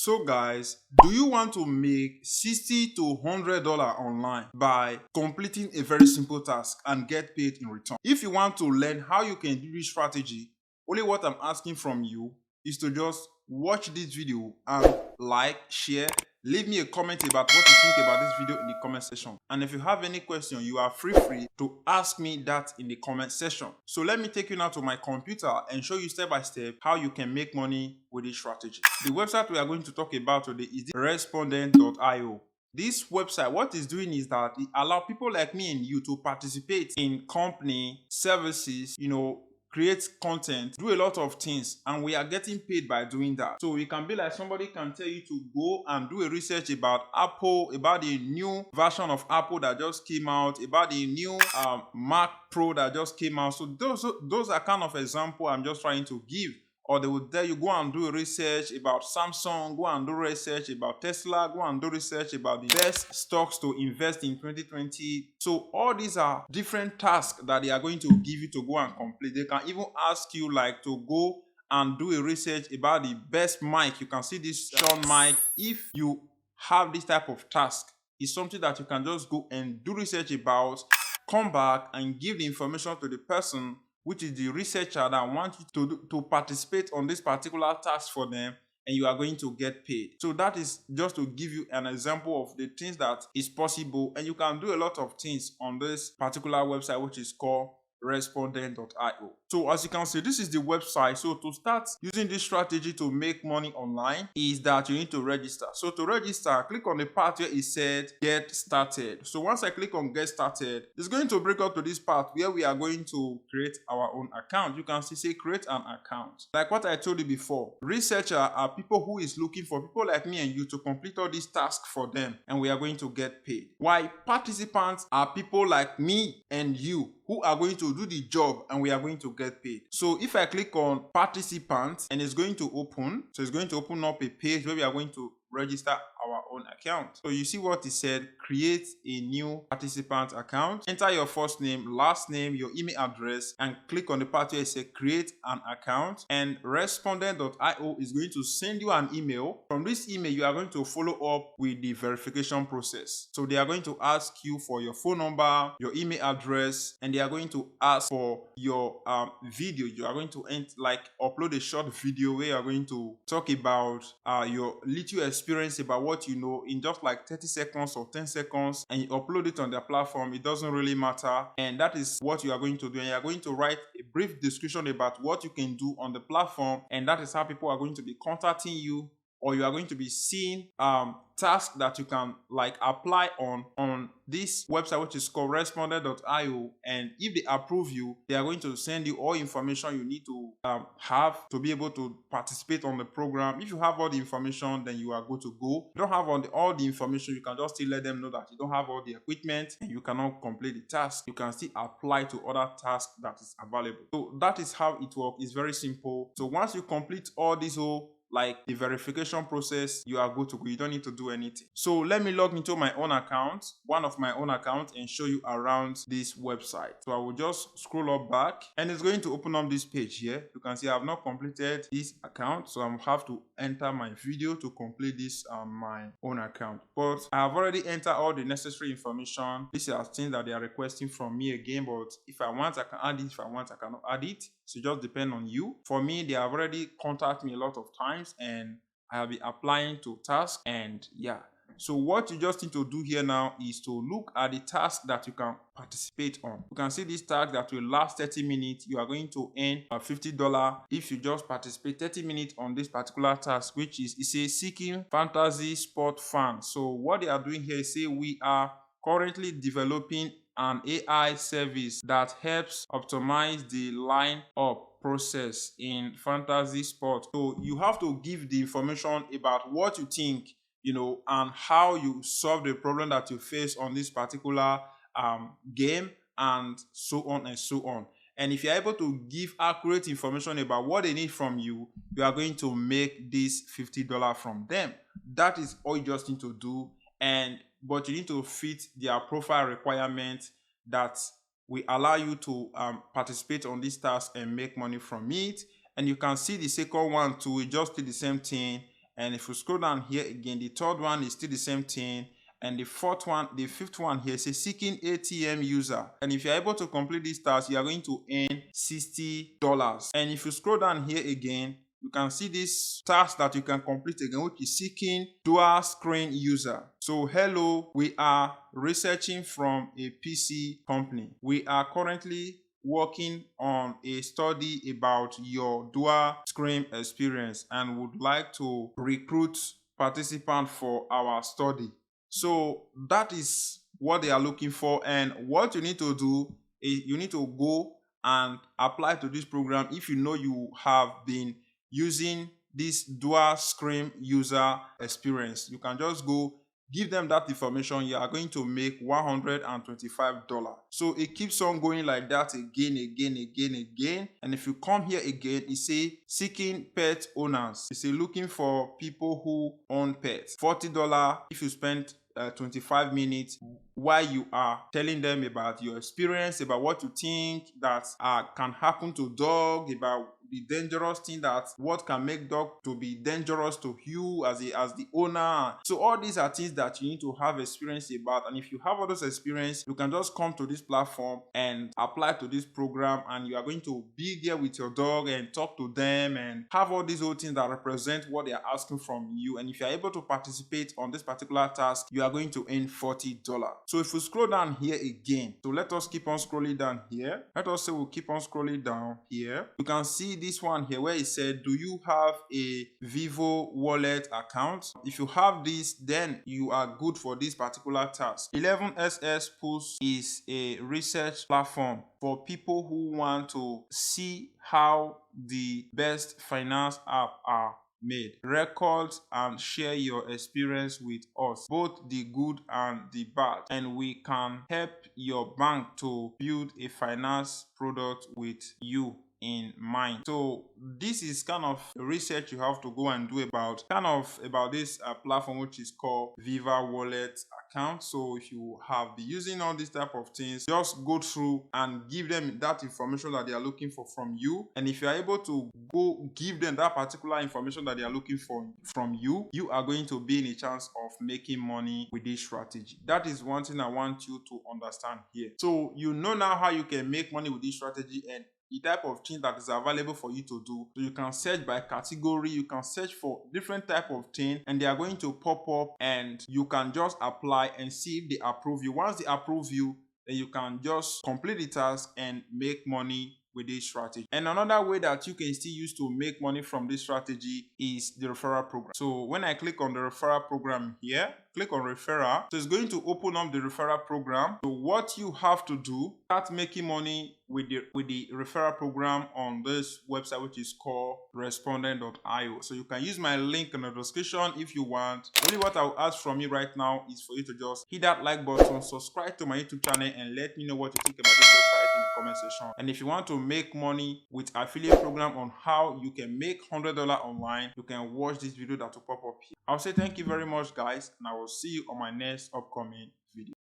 So guys, do you want to make $60 to $100 online by completing a very simple task and get paid in return? If you want to learn how you can do this strategy, only what I'm asking from you is to just watch this video and like, share, leave me a comment about what you think about this video in the comment section. And if you have any question, you are free to ask me that in the comment section. So let me take you now to my computer and show you step by step how you can make money with this strategy. The website we are going to talk about today is the Respondent.io. This website, what it's doing is that it allows people like me and you to participate in company services, create content, do a lot of things, and we are getting paid by doing that. So it can be like somebody can tell you to go and do a research about Apple, about the new version of Apple that just came out, about the new Mac Pro that just came out. So those are kind of example I'm just trying to give. Or they will tell you, go and do research about Samsung, go and do research about Tesla, go and do research about the best stocks to invest in 2020. So all these are different tasks that they are going to give you to go and complete. They can even ask you like to go and do a research about the best mic. You can see this Sean mic. If you have this type of task, it's something that you can just go and do research about, come back and give the information to the person, which is the researcher that wants you to participate on this particular task for them, and you are going to get paid. So that is just to give you an example of the things that is possible, and you can do a lot of things on this particular website, which is called Respondent.io. So as you can see, this is the website. So to start using this strategy to make money online is that you need to register. So to register, click on the part where it said get started. So once I click on get started, it's going to bring up to this part where we are going to create our own account. You can see say create an account. Like what I told you before, researchers are people who is looking for people like me and you to complete all these tasks for them, and we are going to get paid. While participants are people like me and you who are going to do the job, and we are going to get paid. So if I click on participants, and it's going to open, so it's going to open up a page where we are going to register our own account. So you see what it said, create a new participant account, enter your first name, last name, your email address, and click on the part where it says create an account, and Respondent.io is going to send you an email. From this email, you are going to follow up with the verification process. So they are going to ask you for your phone number, your email address, and they are going to ask for your video. You are going to upload a short video where you are going to talk about your little experience about what you know in just like 30 seconds or 10 seconds, and you upload it on their platform. It doesn't really matter, and that is what you are going to do. And you are going to write a brief description about what you can do on the platform, and that is how people are going to be contacting you, or you are going to be seeing tasks that you can like apply on this website, which is called Respondent.io. And if they approve you, they are going to send you all information you need to have to be able to participate on the program. If you have all the information, then you are good to go. If you don't have all the information, you can just still let them know that you don't have all the equipment and you cannot complete the task. You can still apply to other tasks that is available. So that is how it works. It's very simple. So once you complete all this like the verification process, you are good to go. You don't need to do anything. So let me log into my own account, one of my own accounts, and show you around this website. So I will just scroll up back, and it's going to open up this page here. You can see I have not completed this account, so I have to enter my video to complete this on my own account. But I have already entered all the necessary information. These are things that they are requesting from me again, but if I want, I can add it. If I want, I cannot add it. So it just depends on you. For me, they have already contacted me a lot of times, and I have been applying to tasks, and yeah. So what you just need to do here now is to look at the task that you can participate on. You can see this task that will last 30 minutes. You are going to earn $50 if you just participate 30 minutes on this particular task, which is, it says seeking fantasy sport fans. So what they are doing here is say we are currently developing an AI service that helps optimize the line-up process in fantasy sport. So you have to give the information about what you think, and how you solve the problem that you face on this particular game, and so on and so on. And if you're able to give accurate information about what they need from you, you are going to make this $50 from them. That is all you just need to do. But you need to fit their profile requirements that will allow you to participate on this task and make money from it. And you can see the second one too. We just did the same thing, And if you scroll down here again, the third one is still the same thing. And the fifth one here says seeking ATM user. And if you're able to complete this task, you are going to earn $60. And if you scroll down here again, you can see this task that you can complete again, which is seeking dual screen user. So hello, we are researching from a PC company. We are currently working on a study about your dual screen experience and would like to recruit participants for our study. So that is what they are looking for, and what you need to do is you need to go and apply to this program if you know you have been using this dual screen user experience. You can just go give them that information. You are going to make $125. So it keeps on going like that again. And if you come here again, it say seeking pet owners. It say looking for people who own pets. $40 if you spend 25 minutes while you are telling them about your experience, about what you think that can happen to dog, about the dangerous thing, that what can make dog to be dangerous to you as the owner. So all these are things that you need to have experience about, and if you have all those experience, you can just come to this platform and apply to this program, and you are going to be there with your dog and talk to them and have all these old things that represent what they are asking from you. And if you are able to participate on this particular task, you are going to earn $40. So if we scroll down here again, so let us keep on scrolling down here. Let us say we'll keep on scrolling down here. You can see this one here where it said, do you have a Vivo wallet account? If you have this, then you are good for this particular task. 11SS Pulse is a research platform for people who want to see how the best finance app are made. Record and share your experience with us, both the good and the bad, and we can help your bank to build a finance product with you in mind. So this is kind of research you have to go and do about this platform, which is called Viva Wallet account. So if you have been using all these type of things, just go through and give them that information that they are looking for from you. And if you are able to go give them that particular information that they are looking for from you, you are going to be in a chance of making money with this strategy. That is one thing I want you to understand here. So you know now how you can make money with this strategy and the type of thing that is available for you to do. So you can search by category, you can search for different type of thing, and they are going to pop up, and you can just apply and see if they approve you. Once they approve you, then you can just complete the task and make money with this strategy. And another way that you can still use to make money from this strategy is the referral program. So when I click on the referral program here, click on referral, so it's going to open up the referral program. So what you have to do, start making money with the referral program on this website, which is called Respondent.io. So you can use my link in the description if you want. Only what I'll ask from you right now is for you to just hit that like button, subscribe to my YouTube channel, and let me know what you think about this website in the comment section. And if you want to make money with affiliate program on how you can make $100 online, you can watch this video that will pop up here. I'll say thank you very much, guys, and I will see you on my next upcoming video.